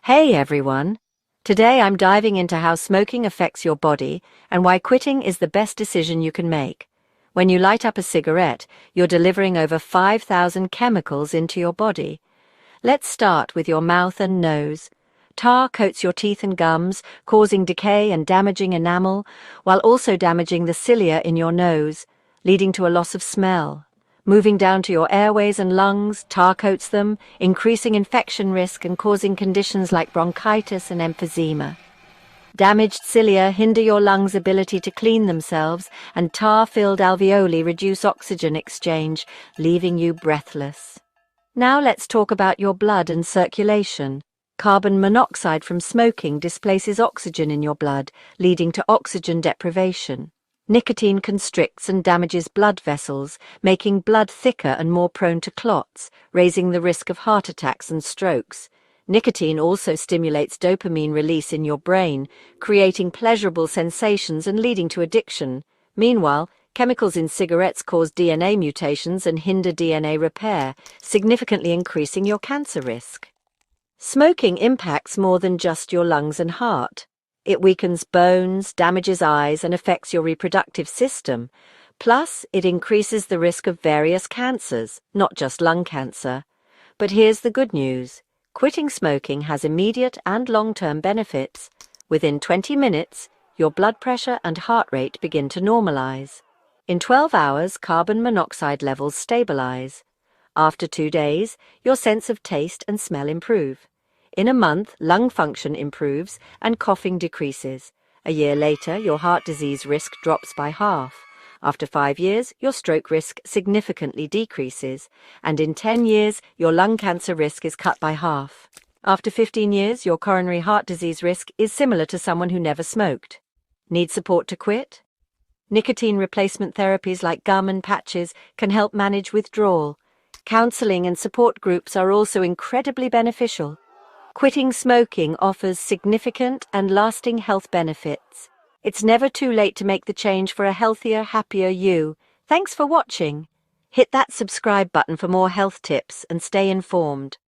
Hey everyone! Today I'm diving into how smoking affects your body and why quitting is the best decision you can make. When you light up a cigarette, you're delivering over 5,000 chemicals into your body. Let's start with your mouth and nose. Tar coats your teeth and gums, causing decay and damaging enamel, while also damaging the cilia in your nose, leading to a loss of smell. Moving down to your airways and lungs, tar coats them, increasing infection risk and causing conditions like bronchitis and emphysema. Damaged cilia hinder your lungs' ability to clean themselves, and tar-filled alveoli reduce oxygen exchange, leaving you breathless. Now let's talk about your blood and circulation. Carbon monoxide from smoking displaces oxygen in your blood, leading to oxygen deprivation. Nicotine constricts and damages blood vessels, making blood thicker and more prone to clots, raising the risk of heart attacks and strokes. Nicotine also stimulates dopamine release in your brain, creating pleasurable sensations and leading to addiction. Meanwhile, chemicals in cigarettes cause DNA mutations and hinder DNA repair, significantly increasing your cancer risk. Smoking impacts more than just your lungs and heart. It weakens bones, damages eyes, and affects your reproductive system. Plus, it increases the risk of various cancers, not just lung cancer. But here's the good news. Quitting smoking has immediate and long-term benefits. Within 20 minutes, your blood pressure and heart rate begin to normalize. In 12 hours, carbon monoxide levels stabilize. After 2 days, your sense of taste and smell improve. In a month, lung function improves and coughing decreases. A year later, your heart disease risk drops by half. After 5 years, your stroke risk significantly decreases. And in 10 years, your lung cancer risk is cut by half. After 15 years, your coronary heart disease risk is similar to someone who never smoked. Need support to quit? Nicotine replacement therapies like gum and patches can help manage withdrawal. Counseling and support groups are also incredibly beneficial. Quitting smoking offers significant and lasting health benefits. It's never too late to make the change for a healthier, happier you. Thanks for watching. Hit that subscribe button for more health tips and stay informed.